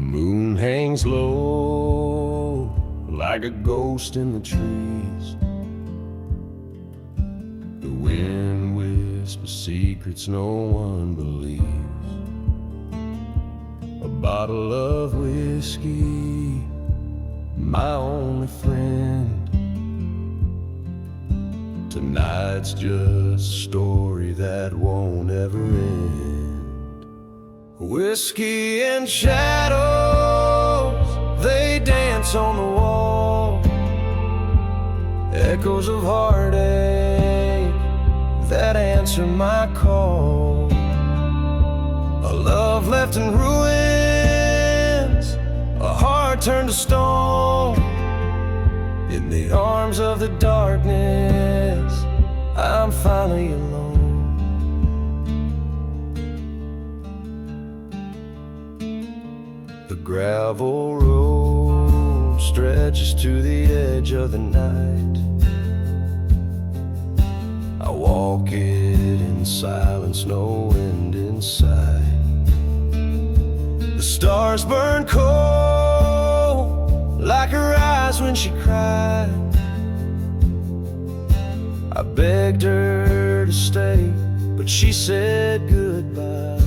moon hangs low like a ghost in the trees. The wind whispers secrets no one believes. A bottle of whiskey, my only friend. Tonight's just a story that won't ever end. Whiskey and shadows, they dance on the wall. Echoes of heartache that answer my call. A love left in ruins, a heart turned to stone. In the arms of the darkness, I'm finally alone. The gravel road stretches to the edge of the night. I walk it in silence, no wind in sight. The stars burn cold like her eyes when she cried. I begged her to stay, but she said goodbye.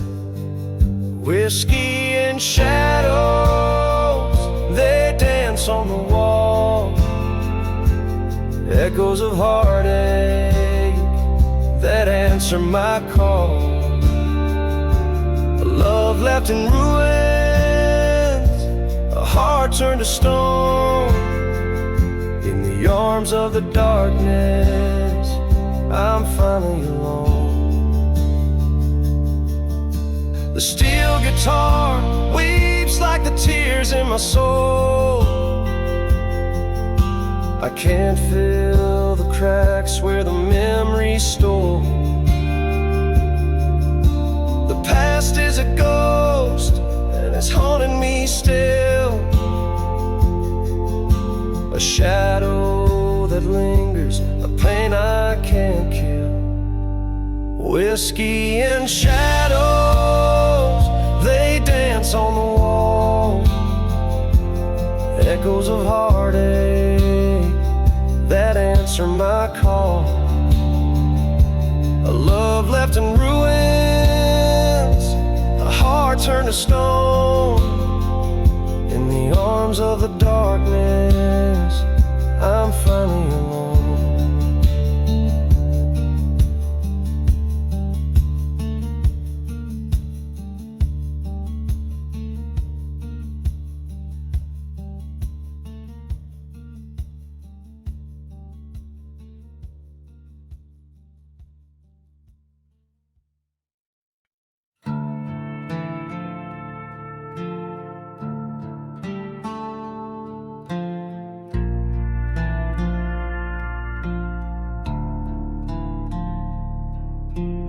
Whiskey and shadows, they dance on the wall. Echoes of heartache that answer my call. A love left in ruins, a heart turned to stone. In the arms of the darkness, I'm finally alone. The steel guitar weeps like the tears in my soul. I can't fill the cracks where the memories stole. The past is a ghost and it's haunting me still. A shadow that lingers, a pain I can't kill. Whiskey and shadows, they dance on the wall. Echoes of heartache that answer my call. A love left in ruins, a heart turned to stone. In the arms of the darkness, I'm finally alone.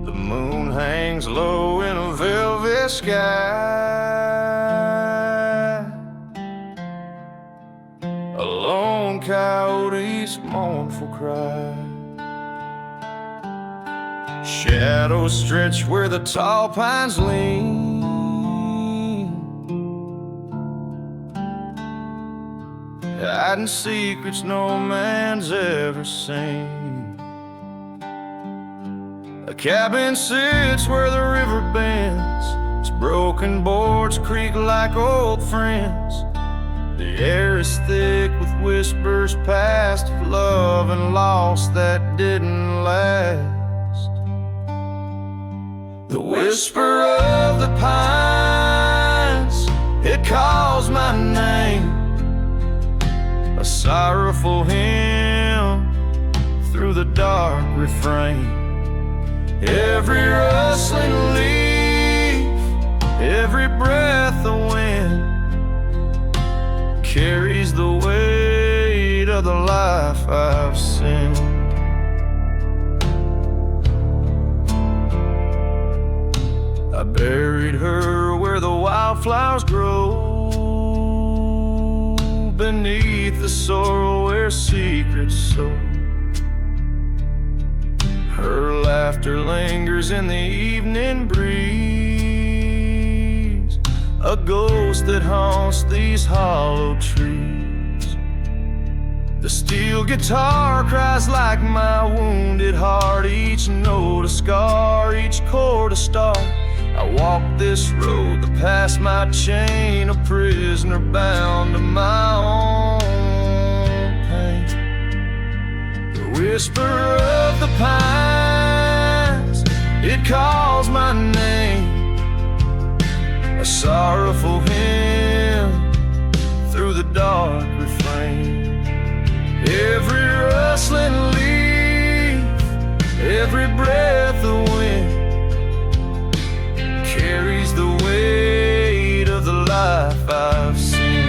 The moon hangs low in a velvet sky. A lone coyote's mournful cry. Shadows stretch where the tall pines lean. Hiding secrets no man's ever seen. A cabin sits where the river bends. Its broken boards creak like old friends. The air is thick with whispers past of love and loss that didn't last. The whisper of the pines, it calls my name. A sorrowful hymn through the dark refrain. Every rustling leaf, every breath of wind carries the weight of the life I've seen. I buried her where the wildflowers grow, beneath the sorrow where secrets sow. Her laughter lingers in the evening breeze. a ghost that haunts these hollow trees. The steel guitar cries like my wounded heart, each note a scar, each chord a star. I walk this road that past my chain, a prisoner bound to my own pain. The whisper of the pines, it calls my name, a sorrowful hymn through the dark refrain. Every rustling leaf, every breath of wind carries the weight of the life I've seen.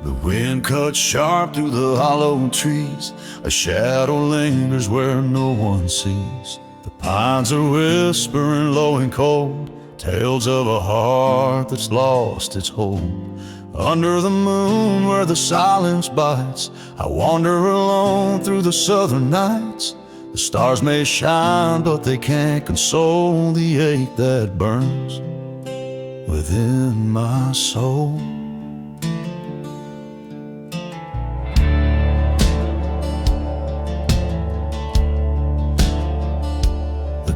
The wind cuts sharp through the hollow trees, a shadow lingers where no one sees. The pines are whispering low and cold, tales of a heart that's lost its hold. Under the moon where the silence bites, I wander alone through the southern nights. The stars may shine, but they can't console the ache that burns within my soul.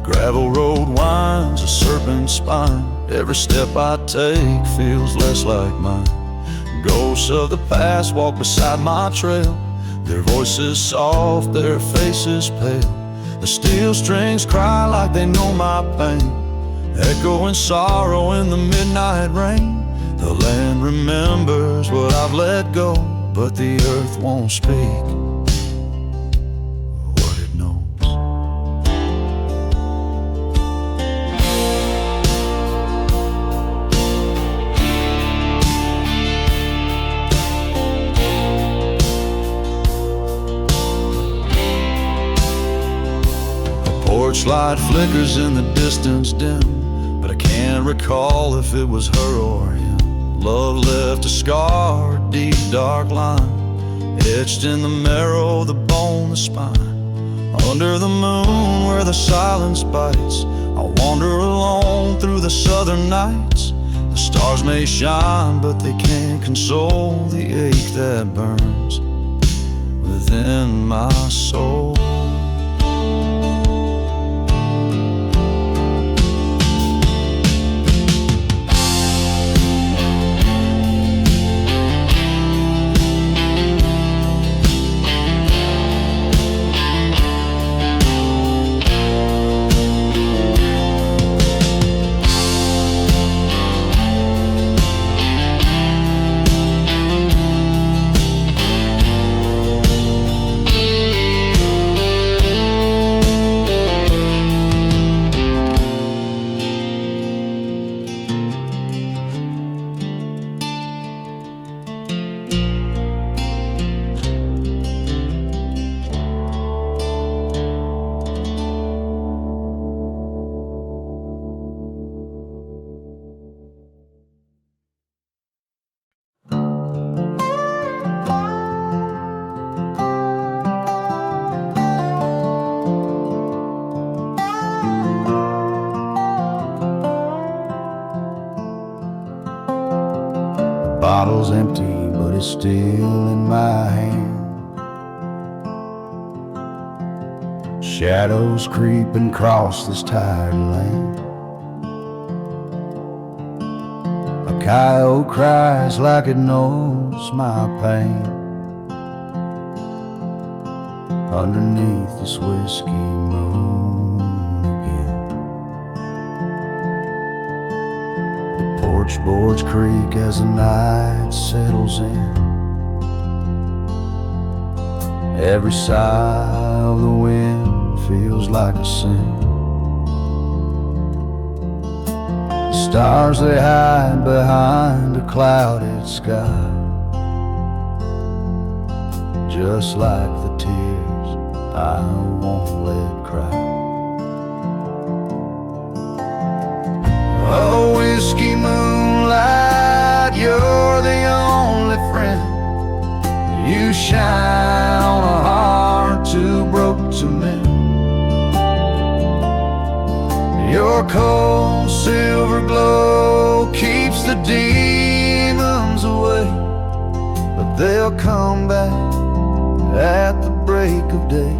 Gravel road winds a serpent spine, every step I take feels less like mine. Ghosts of the past walk beside my trail, their voices soft, their faces pale. The steel strings cry like they know my pain, echoing sorrow in the midnight rain. The land remembers what I've let go, but the earth won't speak what it knows. Porch light flickers in the distance dim, but I can't recall if it was her or him. Love left a scar, a deep dark line, etched in the marrow, the bone, the spine. Under the moon where the silence bites, I wander alone through the southern nights. The stars may shine, but they can't console the ache that burns within my soul. Bottle's empty, but it's still in my hand. Shadows creeping across this tired land. A coyote cries like it knows my pain. underneath this whiskey moon again. The porch boards creak as the night settles in. Every sigh of the wind feels like a sin. The stars they hide behind a clouded sky, just like the tears I won't let cry. Oh, whiskey moonlight, you're the only friend. You shine on a heart too broke to mend. Your cold silver glow keeps the demons away, but they'll come back at the break of day.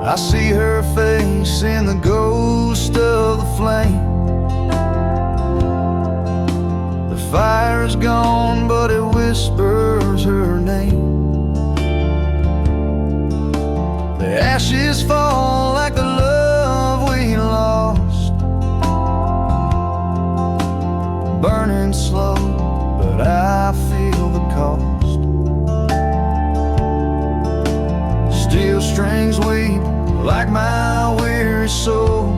I see her face in the ghost of the flame. The fire is gone, but it whispers her name. The ashes fall like the love we lost, burning slow, but I feel the cost. Steel strings weep like my weary soul.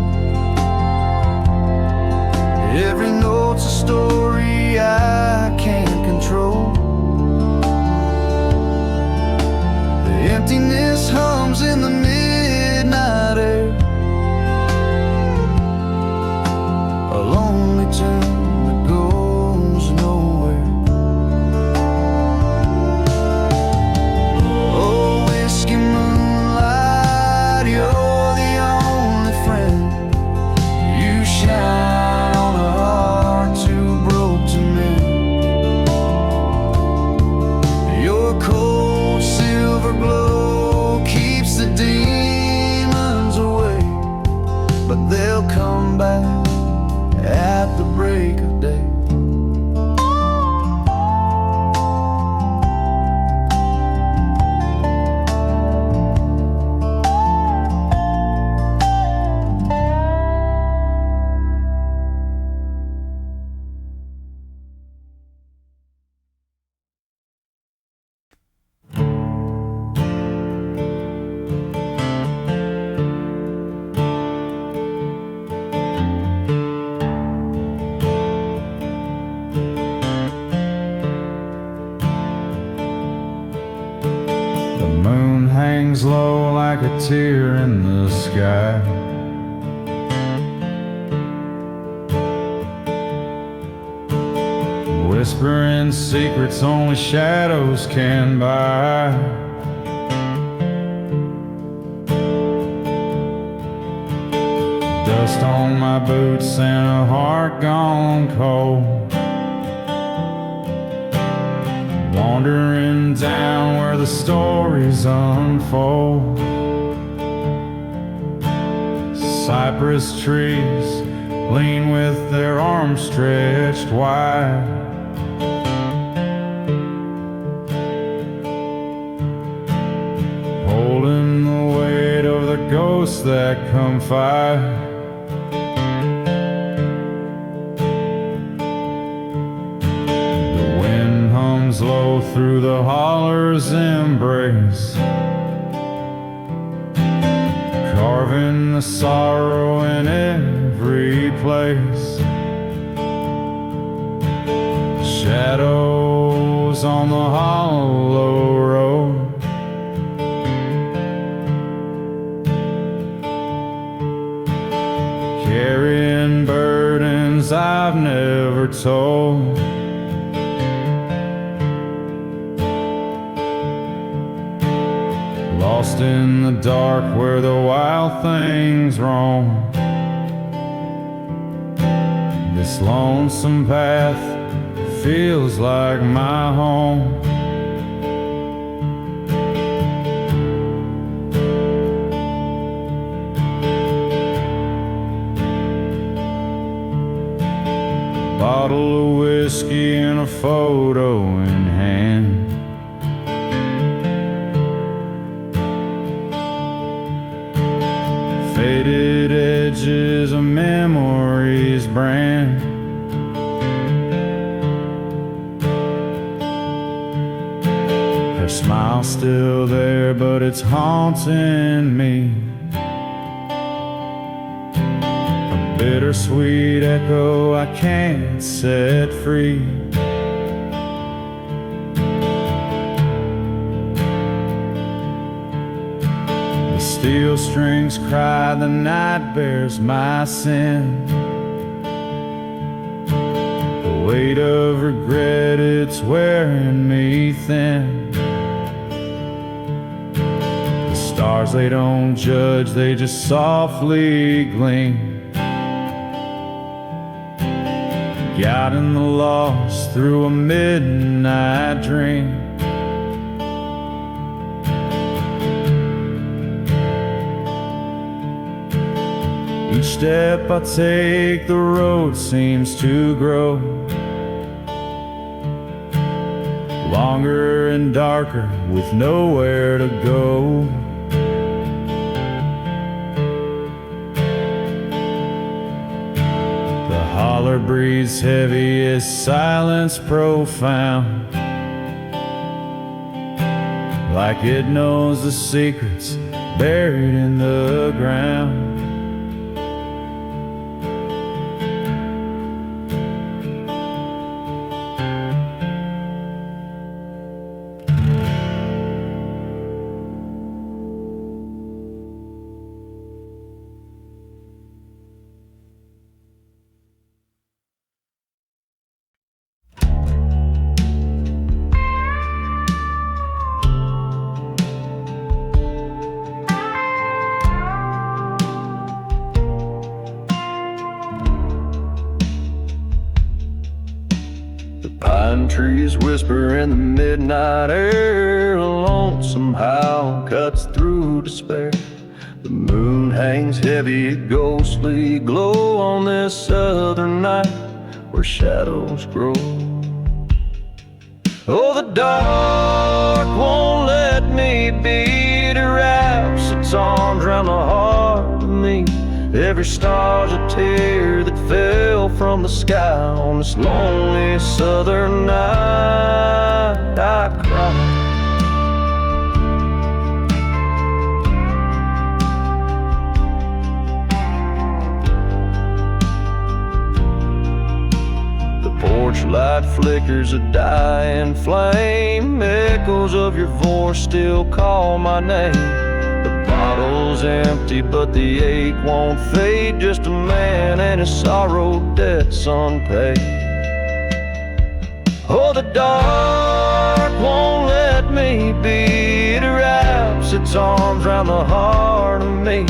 Every note's a story I can't control. The emptiness hums in the midnight air, a lonely tune that goes nowhere. Oh, whiskey moonlight, you're the only friend. You shine on a heart too broke to mend. Your cold silver glow keeps the demons away, but they'll come back at the break of day. The moon hangs low like a tear in the sky. Whispering secrets only shadows can buy. Dust on my boots and a heart gone cold, wandering down where the stories unfold. Cypress trees lean with their arms stretched wide, holding the weight of the ghosts that come fight. Low through the holler's embrace, carving the sorrow in every place. Shadows on the hollow road, carrying burdens I've never told. Lost in the dark where the wild things roam. This lonesome path feels like my home. bottle of whiskey and a photo in hand. Faded edges of memories brand. Her smile's still there, but it's haunting me. A bittersweet echo I can't set free. The steel strings cry, the night bears my sin. The weight of regret, it's wearing me thin. The stars, they don't judge, they just softly gleam, guiding the lost through a midnight dream. Each step I take, the road seems to grow longer and darker, with nowhere to go. The holler breathes heavy as silence profound, like it knows the secrets buried in the ground. Pine trees whisper in the midnight air. A lonesome howl cuts through despair. The moon hangs heavy, a ghostly glow on this southern night where shadows grow. Oh, the dark won't let me beat her wraps its arms round the heart of me. Every star's a tear that fell from the sky on this lonely southern night. I cry. The porch light flickers a dying flame. Echoes of your voice still call my name. Bottle's empty, but the ache won't fade. Just a man and his sorrow, debts unpaid. Oh, the dark won't let me beat her wraps its arms round the heart of me.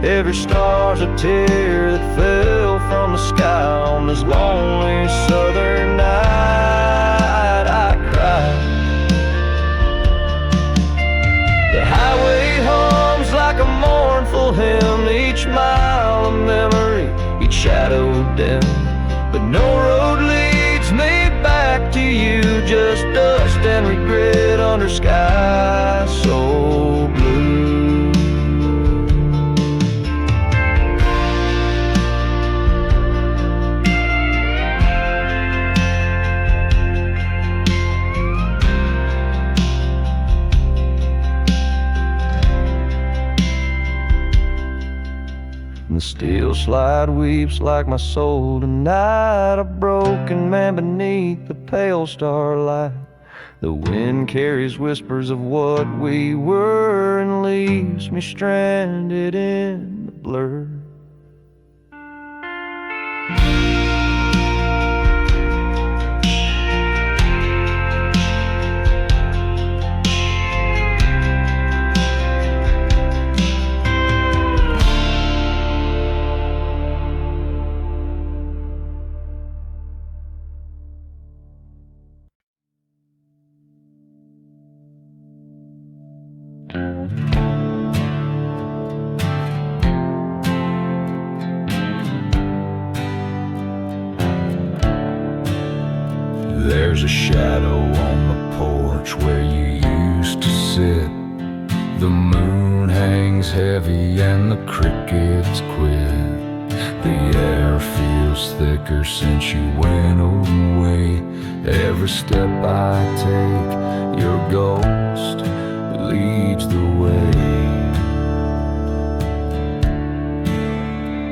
Every star's a tear that fell from the sky on this lonely southern night. I cry. The highway hums like a mournful hymn, each mile a memory, each shadow dim. But no road leads me back to you, just dust and regret under sky so blue. The steel slide weeps like my soul tonight, a broken man beneath the pale starlight. The wind carries whispers of what we were and leaves me stranded in the blur. There's a shadow on the porch where you used to sit. The moon hangs heavy and the crickets quit. The air feels thicker since you went away. Every step I take, your ghost leads the way.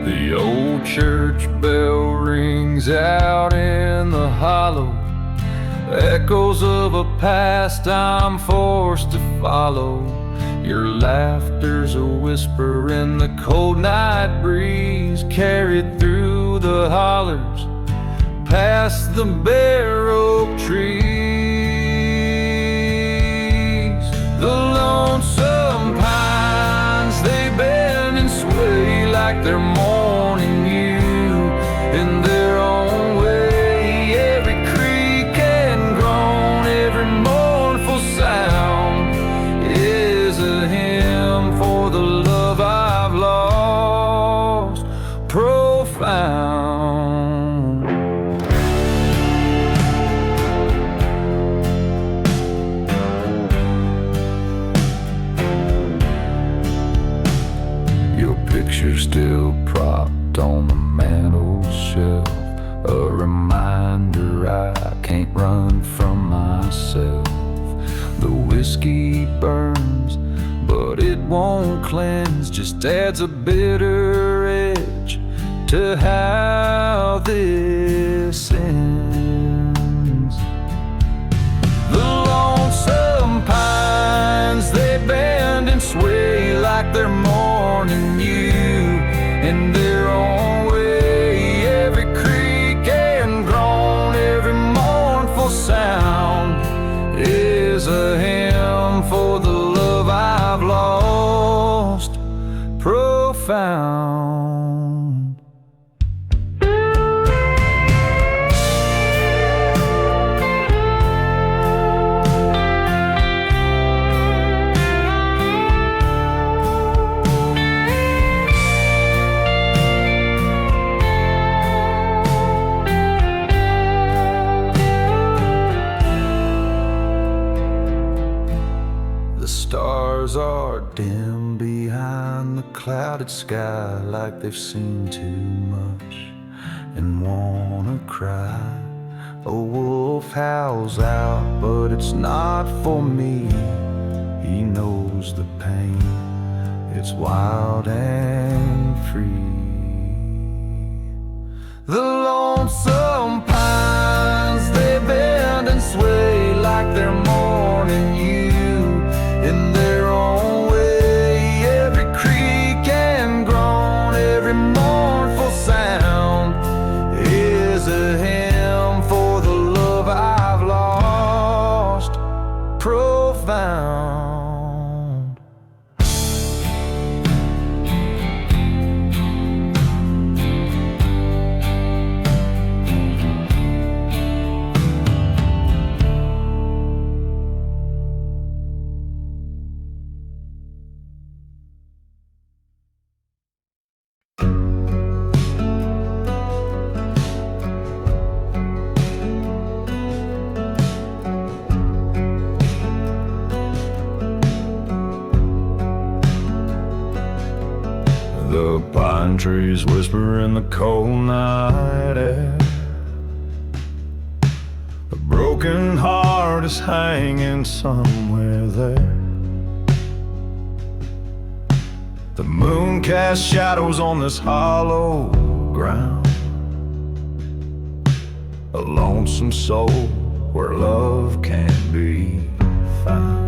The old church bell rings out in the hollow, echoes of a past I'm forced to follow. Your laughter's a whisper in the cold night breeze, carried through the hollers, past the bare oak trees. The lonesome pines, they bend and sway like they're mourning you in their own way. Every creak and groan, every mournful sound is a hymn for the love I've lost, profound. Picture still propped on the mantel shelf, a reminder I can't run from myself. The whiskey burns, but it won't cleanse, just adds a bitter edge to how this ends. The lonesome pines, they bend and sway like they're mourning you in their own way. Every creak and groan, every mournful sound is a hymn for the love I've lost, profound. Stars are dim behind the clouded sky, like they've seen too much and wanna cry. A wolf howls out, but it's not for me. He knows the pain, it's wild and free. The lonesome pines, they bend and sway like they're mourning you in their own way. Every creak and groan, every mournful sound is a hymn for the love I've lost, profound. The pine trees whisper in the cold night air. A broken heart is hanging somewhere there. The moon casts shadows on this hollow ground. A lonesome soul where love can't be found.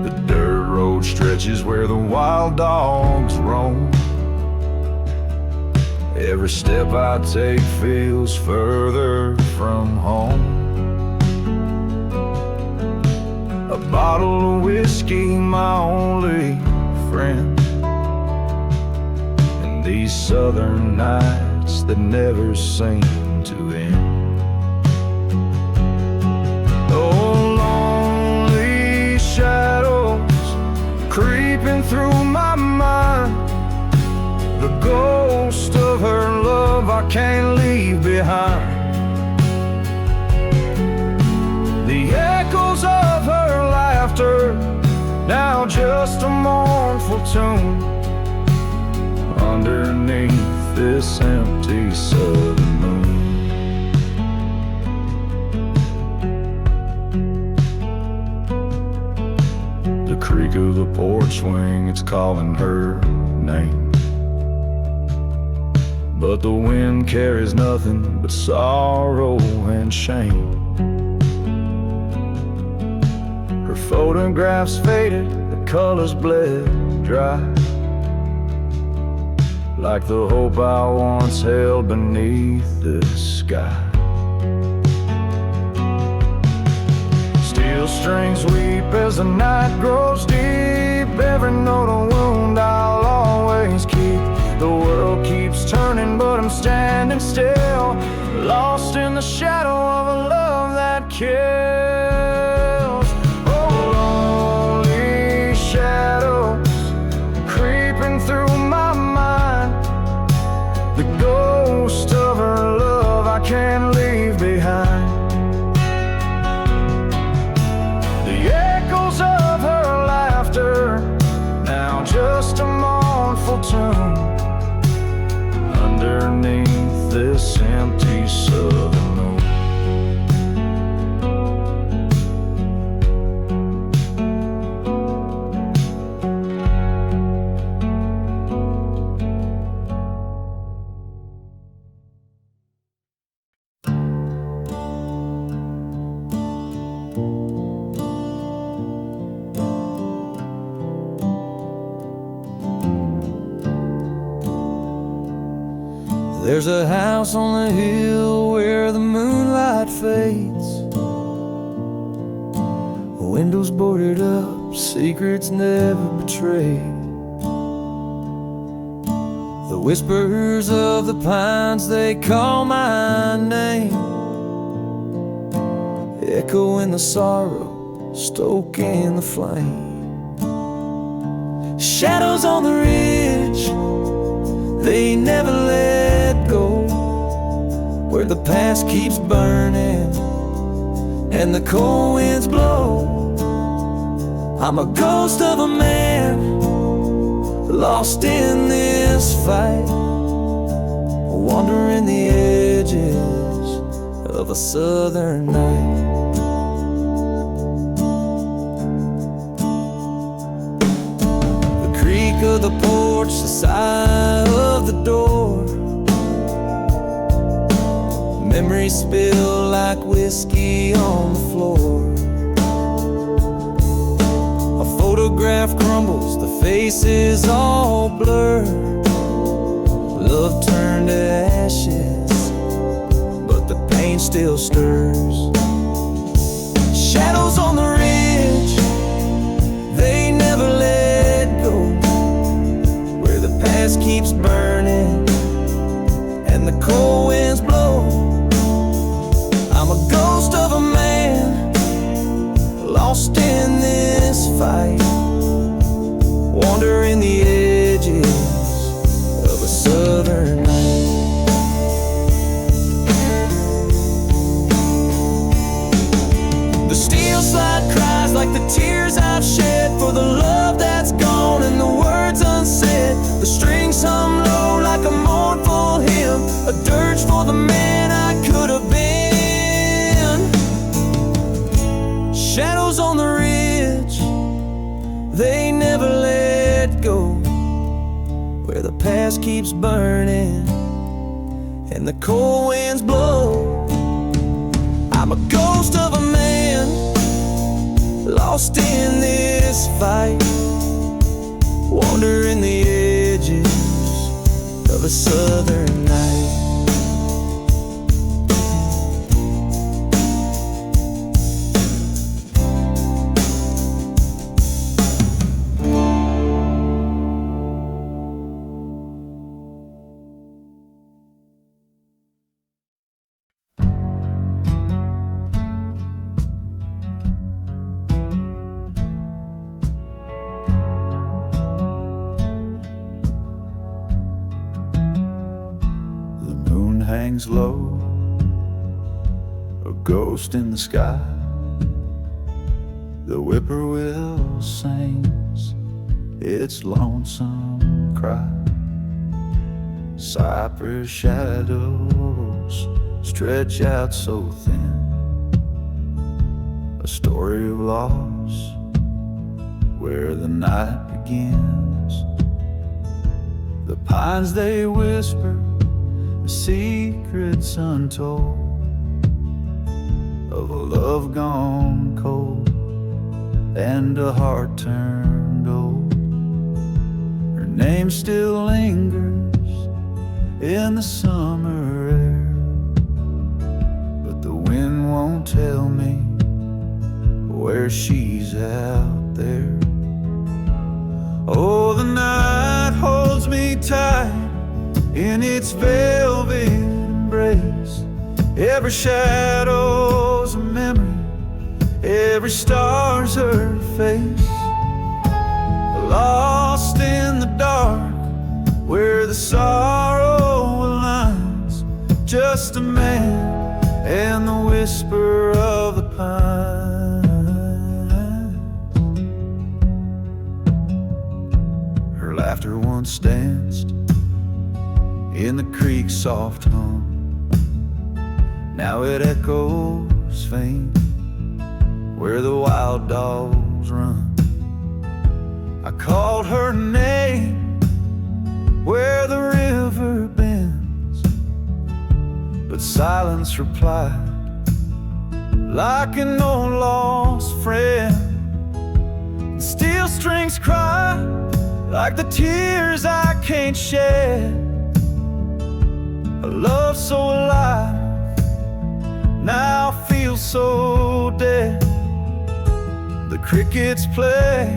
The dirt road stretches where the wild dogs roam. Every step I take feels further from home. A bottle of whiskey, my only friend, and these southern nights that never seem to end. Oh, lonely shadows creeping through my mind, The ghost of her love I can't leave behind. The echoes of her laughter, now just a mournful tune, underneath this empty southern moon. The creak of the porch swing, it's calling her name, but the wind carries nothing but sorrow and shame. Her photographs faded, the colors bled dry, like the hope I once held beneath the sky. Steel strings weep as the night grows deep. Every note a wound I'll always keep. The world keeps turning, but I'm standing still, lost in the shadow of a love that kills. Oh, lonely shadows creeping through my mind. The ghost of her love I can't leave behind. The echoes of her laughter, now just a mournful tune, underneath this empty southern moon. There's a house on the hill where the moonlight fades, windows boarded up, secrets never betrayed. The whispers of the pines, they call my name, echo in the sorrow, stoking the flame. Shadows on the ridge, they never let go, where the past keeps burning and the cold winds blow. I'm a ghost of a man lost in this fight, wandering the edges of a southern night. The creak of the porch, the sigh of the door, memories spill like whiskey on the floor. A photograph crumbles, the faces all blur. Love turned to ashes, but the pain still stirs. Shadows on the ridge, they never let go, where the past keeps burning and the cold winds blow. I'm a ghost of a man lost in this fight, wandering the edges of a southern night. The steel slide cries like the tears I've shed for the love that's gone and the words unsaid. The strings hum low like a mournful hymn, a dirge for the man I could have been. Shadows on the ridge, they never let go, where the past keeps burning and the cold winds blow. I'm a ghost of a man lost in this fight, wandering the edges of a southern night. hangs low, a ghost in the sky. The whippoorwill sings its lonesome cry. Cypress shadows stretch out so thin, a story of loss where the night begins. The pines, they whisper secrets untold of a love gone cold and a heart turned old. Her name still lingers in the summer air, but the wind won't tell me where she's out there. Oh, the night holds me tight in its velvet embrace. Every shadow's a memory, every star's her face. Lost in the dark where the sorrow aligns, just a man and the whisper of the pines. Her laughter once danced in the creek's soft hum, now it echoes faint where the wild dogs run. I called her name where the river bends, but silence replied like an old lost friend. And steel strings cry like the tears I can't shed. A love so alive now feels so dead. The crickets play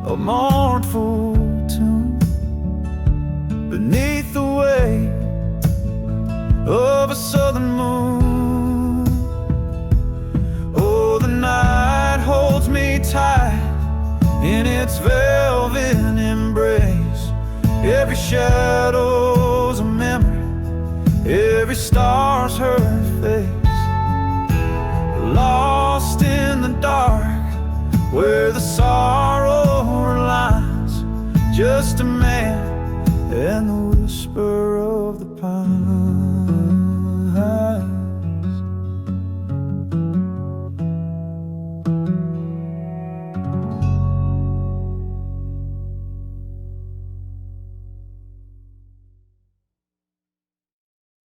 a mournful tune beneath the weight of a southern moon. Oh, the night holds me tight in its velvet embrace. Every shadow's a memory, every star's her face. Lost in the dark where the sorrow lies, just a man